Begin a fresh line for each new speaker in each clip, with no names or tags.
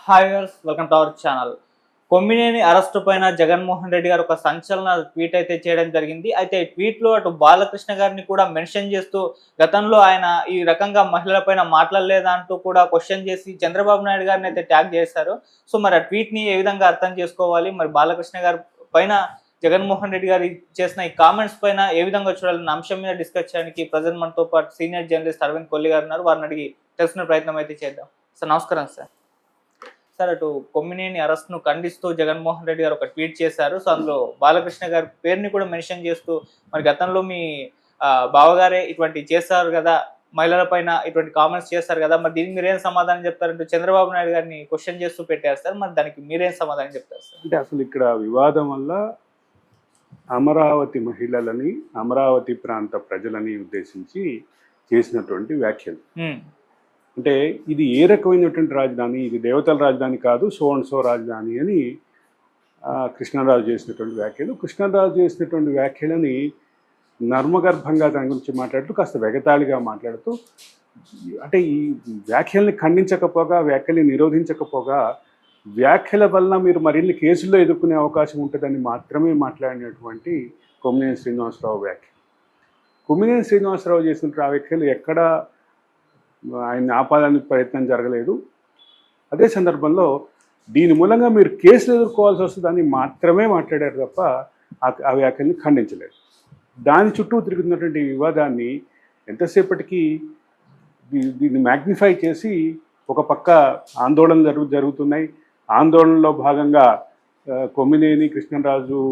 Hi viewers, welcome to our channel. Kommineni arrest పైన జగన్మోహన్ రెడ్డి గారు ఒక సంచలన ట్వీట్ అయితే చేయడం జరిగింది. అయితే ఈ ట్వీట్లో అటు బాలకృష్ణ గారిని కూడా మెన్షన్ చేస్తూ గతంలో ఆయన ఈ రకంగా మహిళలపైన మాట్లాడలేదా అంటూ కూడా క్వశ్చన్ చేసి చంద్రబాబు నాయుడు గారిని అయితే ట్యాగ్ చేశారు. సో మరి ఆ ట్వీట్ని ఏ విధంగా అర్థం చేసుకోవాలి, మరి బాలకృష్ణ గారి పైన జగన్మోహన్ రెడ్డి గారు చేసిన ఈ కామెంట్స్ పైన ఏ విధంగా చూడాలన్న అంశం మీద డిస్కస్ చేయడానికి ప్రజెంట్ మనతో పాటు సీనియర్ జర్నలిస్ట్ అరవింద్ కొల్లి గారు ఉన్నారు. వారిని అడిగి తెలుసుకునే ప్రయత్నం అయితే చేద్దాం. సార్ నమస్కారం సార్. సార్ అటు కొమ్మినేని అరెస్ట్ ను ఖండిస్తూ జగన్మోహన్ రెడ్డి గారు ఒక ట్వీట్ చేశారు. సో అందులో బాలకృష్ణ గారి పేరుని కూడా మెన్షన్ చేస్తూ మరి గతంలో మీ బావగారే ఇటువంటి చేశారు కదా, మహిళల పైన ఇటువంటి కామెంట్స్ చేస్తారు కదా, మరి దీనికి మీరేం సమాధానం చెప్తారంటూ చంద్రబాబు నాయుడు గారిని క్వశ్చన్ చేస్తూ పెట్టారు సార్. మరి దానికి మీరేం సమాధానం చెప్తారు సార్?
అంటే అసలు ఇక్కడ వివాదం వల్ల అమరావతి మహిళలని, అమరావతి ప్రాంత ప్రజలని ఉద్దేశించి చేసినటువంటి వ్యాఖ్యలు. అంటే ఇది ఏ రకమైనటువంటి రాజధాని, ఇది దేవతల రాజధాని కాదు, సో అండ్ సో రాజధాని అని కృష్ణరాజు చేసినటువంటి వ్యాఖ్యలు. కృష్ణరాజు చేసినటువంటి వ్యాఖ్యలని నర్మగర్భంగా దాని గురించి మాట్లాడుతూ కాస్త వెగతాళిగా మాట్లాడుతూ, అంటే ఈ వ్యాఖ్యల్ని ఖండించకపోగా, వ్యాఖ్యల్ని నిరోధించకపోగా, వ్యాఖ్యల వలన మీరు మరిన్ని కేసుల్లో ఎదుర్కొనే అవకాశం ఉంటుందని మాత్రమే మాట్లాడినటువంటి కొమ్మినేని శ్రీనివాసరావు వ్యాఖ్య. కొమ్మినేని శ్రీనివాసరావు చేసిన ఆ వ్యాఖ్యలు ఎక్కడ ఆయన ఆపాలని ప్రయత్నం జరగలేదు. అదే సందర్భంలో దీని మూలంగా మీరు కేసులు ఎదుర్కోవాల్సి వస్తుందని మాత్రమే మాట్లాడారు తప్ప ఆ వ్యాఖ్యల్ని ఖండించలేదు. దాని చుట్టూ తిరుగుతున్నటువంటి వివాదాన్ని ఎంతసేపటికి దీన్ని మ్యాగ్నిఫై చేసి ఒక పక్క ఆందోళనలు జరుగుతున్నాయి. ఆందోళనలో భాగంగా కొమ్మినేని కృష్ణరాజు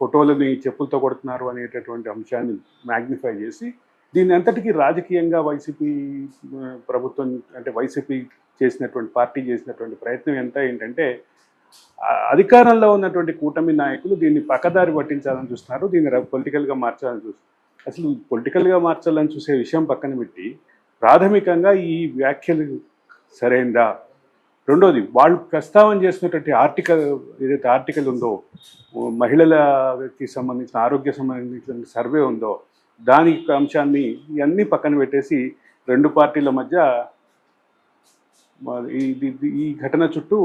ఫోటోలని చెప్పులతో కొడుతున్నారు అనేటటువంటి అంశాన్ని మ్యాగ్నిఫై చేసి దీని అంతటికీ రాజకీయంగా వైసీపీ ప్రభుత్వం, అంటే వైసీపీ చేసినటువంటి పార్టీ చేసినటువంటి ప్రయత్నం ఏంటంటే అధికారంలో ఉన్నటువంటి కూటమి నాయకులు దీన్ని పక్కదారి పట్టించాలని చూస్తున్నారు, దీన్ని పొలిటికల్గా మార్చాలని చూస్తున్నారు. అసలు పొలిటికల్గా మార్చాలని చూసే విషయం పక్కన పెట్టి ప్రాథమికంగా ఈ వ్యాఖ్యలు సరైనదా? రెండోది, వాళ్ళు ప్రస్తావన చేసినటువంటి ఏదైతే ఆర్టికల్ ఉందో, మహిళలకి సంబంధించిన ఆరోగ్య సంబంధించిన సర్వే ఉందో, దాని అంశాన్ని ఇవన్నీ పక్కన పెట్టేసి రెండు పార్టీల మధ్య ఈ ఘటన చుట్టూ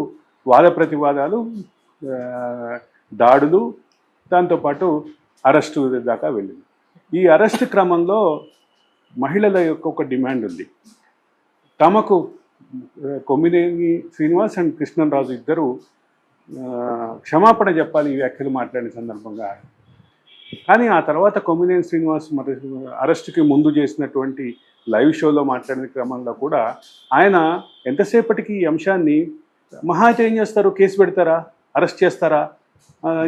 వాద ప్రతివాదాలు, దాడులు, దాంతోపాటు అరెస్టు దాకా వెళ్ళింది. ఈ అరెస్ట్ క్రమంలో మహిళల యొక్క ఒక డిమాండ్ ఉంది. తమకు కొమ్మినేని శ్రీనివాస్ అండ్ కృష్ణరాజు ఇద్దరు క్షమాపణ చెప్పాలి ఈ వ్యాఖ్యలు మాట్లాడిన సందర్భంగా. కానీ ఆ తర్వాత కొమ్మినేని శ్రీనివాస్ మరి అరెస్టుకి ముందు చేసినటువంటి లైవ్ షోలో మాట్లాడిన క్రమంలో కూడా ఆయన ఎంతసేపటికి ఈ అంశాన్ని మహా అయితే ఏం చేస్తారు, కేసు పెడతారా, అరెస్ట్ చేస్తారా,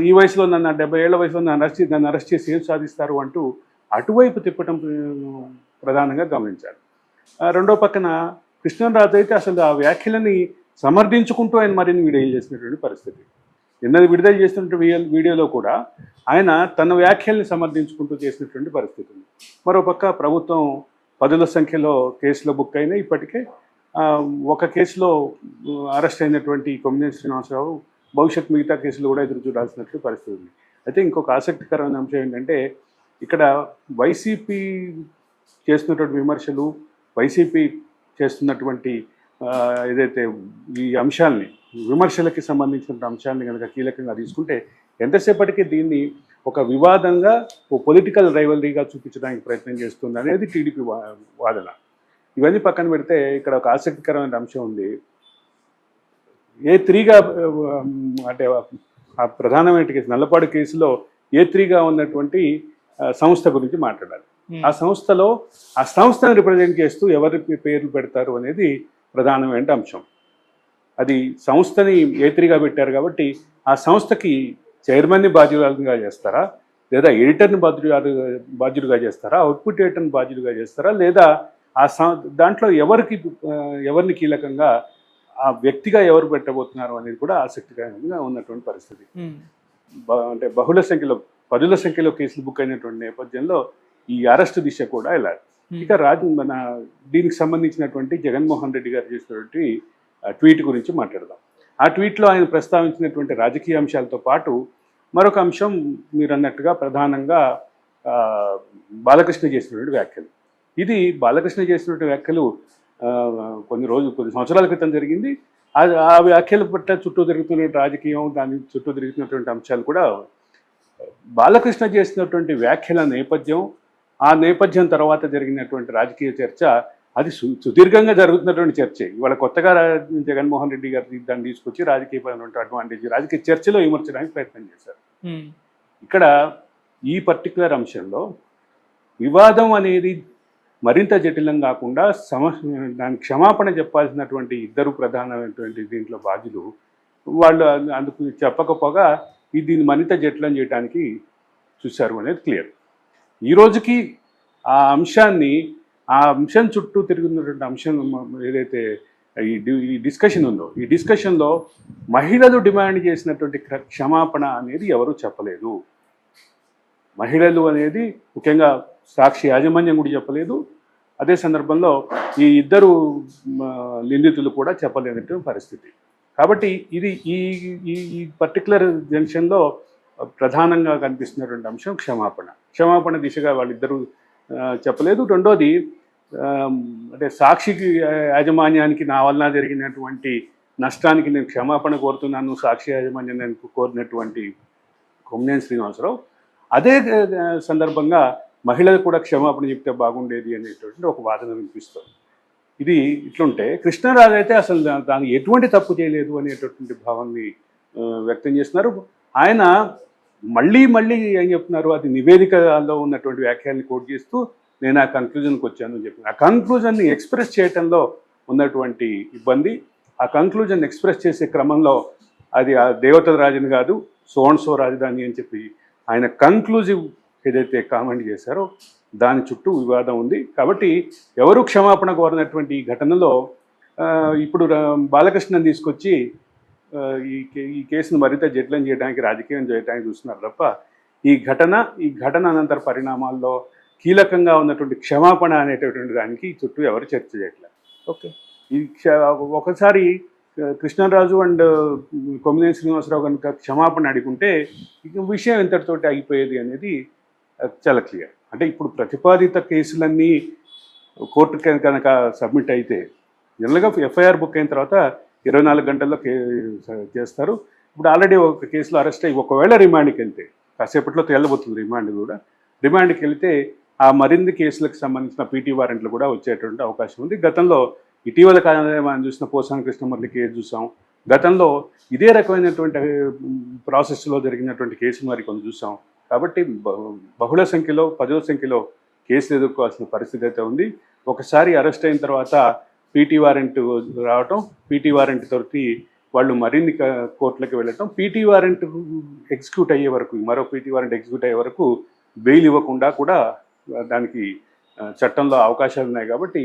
ఈ వయసులో నన్ను 70 ఏళ్ల వయసులో నన్ను అరెస్ట్ చేసి ఏం సాధిస్తారు అంటూ అటువైపు తిప్పటం ప్రధానంగా గమనించారు. రెండో పక్కన కృష్ణరాజు అయితే అసలు ఆ వ్యాఖ్యలని సమర్థించుకుంటూ ఆయన మరిన్ని వీడియోలు చేసినటువంటి పరిస్థితి. నిన్నది విడుదల చేసినటువంటి వీడియోలో కూడా ఆయన తన వ్యాఖ్యల్ని సమర్థించుకుంటూ చేసినటువంటి పరిస్థితి ఉంది. మరోపక్క ప్రభుత్వం పదుల సంఖ్యలో కేసులో బుక్ అయినాయి. ఇప్పటికే ఒక కేసులో అరెస్ట్ అయినటువంటి కొమ్మినేని శ్రీనివాసరావు భవిష్యత్ మిగతా కేసులు కూడా ఎదురు చూడాల్సినటువంటి పరిస్థితి ఉంది. అయితే ఇంకొక ఆసక్తికరమైన అంశం ఏంటంటే ఇక్కడ వైసీపీ చేస్తున్నటువంటి విమర్శలు, వైసీపీ చేస్తున్నటువంటి ఏదైతే ఈ అంశాలని, విమర్శలకి సంబంధించిన అంశాలని కనుక కీలకంగా తీసుకుంటే ఎంతసేపటికి దీన్ని ఒక వివాదంగా, ఓ పొలిటికల్ రైవలరీగా చూపించడానికి ప్రయత్నం చేస్తుంది అనేది టీడీపీ వాదన. ఇవన్నీ పక్కన పెడితే ఇక్కడ ఒక ఆసక్తికరమైన అంశం ఉంది. A3గా అంటే ఆ ప్రధానమైన కేసు నల్లపాడు కేసులో A3గా ఉన్నటువంటి సంస్థ గురించి మాట్లాడాలి. ఆ సంస్థను రిప్రజెంట్ చేస్తూ ఎవరి పేర్లు పెడతారు అనేది ప్రధానమైన అంశం. అది సంస్థని A3గా పెట్టారు కాబట్టి ఆ సంస్థకి చైర్మన్ని బాధ్యులుగా చేస్తారా, లేదా ఎడిటర్ని బాధ్యులుగా చేస్తారా, అవుట్పుట్ ఎడిటర్ని బాధ్యులుగా చేస్తారా, లేదా ఆ దాంట్లో ఎవరిని కీలకంగా ఆ వ్యక్తిగా ఎవరు పెట్టబోతున్నారు అనేది కూడా ఆసక్తికరంగా ఉన్నటువంటి పరిస్థితి. అంటే పదుల సంఖ్యలో కేసులు బుక్ అయినటువంటి నేపథ్యంలో ఈ అరెస్టు దిశ కూడా వెళ్ళాలి. ఇక మన దీనికి సంబంధించినటువంటి జగన్మోహన్ రెడ్డి గారు చేసినటువంటి ట్వీట్ గురించి మాట్లాడదాం. ఆ ట్వీట్లో ఆయన ప్రస్తావించినటువంటి రాజకీయ అంశాలతో పాటు మరొక అంశం మీరు అన్నట్టుగా ప్రధానంగా బాలకృష్ణ చేసినటువంటి వ్యాఖ్యలు. ఇది బాలకృష్ణ చేసినటువంటి వ్యాఖ్యలు కొన్ని సంవత్సరాల క్రితం జరిగింది. ఆ వ్యాఖ్యల పట్ల చుట్టూ తిరుగుతున్న రాజకీయం, దాని చుట్టూ తిరుగుతున్నటువంటి అంశాలు కూడా బాలకృష్ణ చేసినటువంటి వ్యాఖ్యల నేపథ్యం, ఆ నేపథ్యం తర్వాత జరిగినటువంటి రాజకీయ చర్చ అది సుదీర్ఘంగా జరుగుతున్నటువంటి చర్చే. ఇవాళ కొత్తగా జగన్మోహన్ రెడ్డి గారు దాన్ని తీసుకొచ్చి రాజకీయపరమైన అడ్వాంటేజ్, రాజకీయ చర్చలో విమర్చడానికి ప్రయత్నం చేశారు. ఇక్కడ ఈ పర్టికులర్ అంశంలో వివాదం అనేది మరింత జటిలం కాకుండా దానికి క్షమాపణ చెప్పాల్సినటువంటి ఇద్దరు ప్రధానమైనటువంటి దీంట్లో బాధ్యులు వాళ్ళు అందుకు చెప్పకపోగా దీన్ని మరింత జటిలం చేయడానికి చూశారు అనేది క్లియర్. ఈ రోజుకి ఆ అంశం చుట్టూ తిరుగుతున్నటువంటి అంశం ఏదైతే ఈ డిస్కషన్ ఉందో, ఈ డిస్కషన్లో మహిళలు డిమాండ్ చేసినటువంటి క్షమాపణ అనేది ఎవరూ చెప్పలేదు. మహిళలు అనేది ముఖ్యంగా సాక్షి యాజమాన్యం కూడా చెప్పలేదు. అదే సందర్భంలో ఈ ఇద్దరు నిందితులు కూడా చెప్పలేనటువంటి పరిస్థితి. కాబట్టి ఇది ఈ పర్టికులర్ జంక్షన్లో ప్రధానంగా కనిపిస్తున్నటువంటి అంశం క్షమాపణ దిశగా వాళ్ళిద్దరూ చెప్పలేదు. రెండోది అంటే సాక్షికి యాజమాన్యానికి నా వలన జరిగినటువంటి నష్టానికి నేను క్షమాపణ కోరుతున్నాను, సాక్షి యాజమాన్యాన్ని కోరినటువంటి కొమ్మినేని శ్రీనివాసరావు అదే సందర్భంగా మహిళలు కూడా క్షమాపణ చెప్తే బాగుండేది అనేటువంటి ఒక వాదన వినిపిస్తుంది. ఇది ఇట్లుంటే కృష్ణరాజు అయితే అసలు దాన్ని ఎటువంటి తప్పు చేయలేదు అనేటటువంటి భావాన్ని వ్యక్తం చేస్తున్నారు. ఆయన మళ్ళీ ఏం చెప్తున్నారు, అది నివేదికలో ఉన్నటువంటి వ్యాఖ్యల్ని కోట్ చేస్తూ నేను ఆ కన్క్లూజన్కి వచ్చాను అని చెప్పి, ఆ కన్క్లూజన్ని ఎక్స్ప్రెస్ చేయటంలో ఉన్నటువంటి ఇబ్బంది, ఆ కన్క్లూజన్ ఎక్స్ప్రెస్ చేసే క్రమంలో అది ఆ దేవతల రాజుని కాదు సో రాజధాని అని చెప్పి ఆయన కన్క్లూజివ్ ఏదైతే కామెంట్ చేశారో దాని చుట్టూ వివాదం ఉంది. కాబట్టి ఎవరు క్షమాపణ కోరినటువంటి ఈ ఘటనలో ఇప్పుడు బాలకృష్ణని తీసుకొచ్చి ఈ కేసును మరింత జటిలం చేయడానికి, రాజకీయం చేయడానికి చూస్తున్నారు తప్ప ఈ ఘటన అనంతర పరిణామాల్లో కీలకంగా ఉన్నటువంటి క్షమాపణ అనేటటువంటి దానికి చుట్టూ ఎవరు చర్చ చేయట్లేదు.
ఓకే,
ఈ ఒకసారి కృష్ణరాజు అండ్ కొమ్మినేని శ్రీనివాసరావు కనుక క్షమాపణ అడుగుంటే ఇక విషయం ఎంతటితోటి అయిపోయేది అనేది చాలా క్లియర్. అంటే ఇప్పుడు ప్రతిపాదిత కేసులన్నీ కోర్టుకి కనుక సబ్మిట్ అయితే జనరల్గా ఎఫ్ఐఆర్ బుక్ అయిన తర్వాత 24 గంటల్లో చేస్తారు. ఇప్పుడు ఆల్రెడీ ఒక కేసులో అరెస్ట్ అయ్యి ఒకవేళ రిమాండ్కి వెళ్తే కాసేపట్లో తేలబోతుంది, రిమాండ్ కూడా రిమాండ్కి వెళ్తే ఆ మరిన్ని కేసులకు సంబంధించిన పీటీ వారెంట్లు కూడా వచ్చేటువంటి అవకాశం ఉంది. గతంలో ఇటీవల కాలంలో మనం చూసిన పోసాని కృష్ణమురళి కేసు చూసాం. గతంలో ఇదే రకమైనటువంటి ప్రాసెస్లో జరిగినటువంటి కేసు మరి కొన్ని చూసాం. కాబట్టి బహుళ సంఖ్యలో, పదుల సంఖ్యలో కేసులు ఎదుర్కోవాల్సిన పరిస్థితి అయితే ఉంది. ఒకసారి అరెస్ట్ అయిన తర్వాత పీటీ వారెంట్ రావటం, పీటీ వారెంట్ తోటి వాళ్ళు మరిన్ని కోర్టులకు వెళ్ళటం, పీటీ వారెంట్ ఎగ్జిక్యూట్ అయ్యే వరకు, మరో పీటీ వారెంట్ ఎగ్జిక్యూట్ అయ్యే వరకు బెయిల్ ఇవ్వకుండా కూడా దానికి చట్టంలో అవకాశాలు ఉన్నాయి. కాబట్టి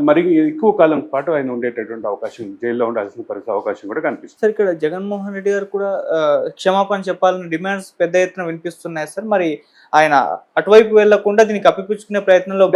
మరి ఎక్కువ కాలం పాటు ఆయన ఉండేటటువంటి అవకాశం, జైల్లో ఉండాల్సిన అవకాశం కూడా కనిపిస్తుంది.
సార్, ఇక్కడ జగన్మోహన్ రెడ్డి గారు కూడా క్షమాపణ చెప్పాలని డిమాండ్స్ పెద్ద ఎత్తున వినిపిస్తున్నాయి సార్. మరి ఆయన అటువైపు వెళ్లకుండా దీన్ని కప్పిపుచ్చుకునే ప్రయత్నంలో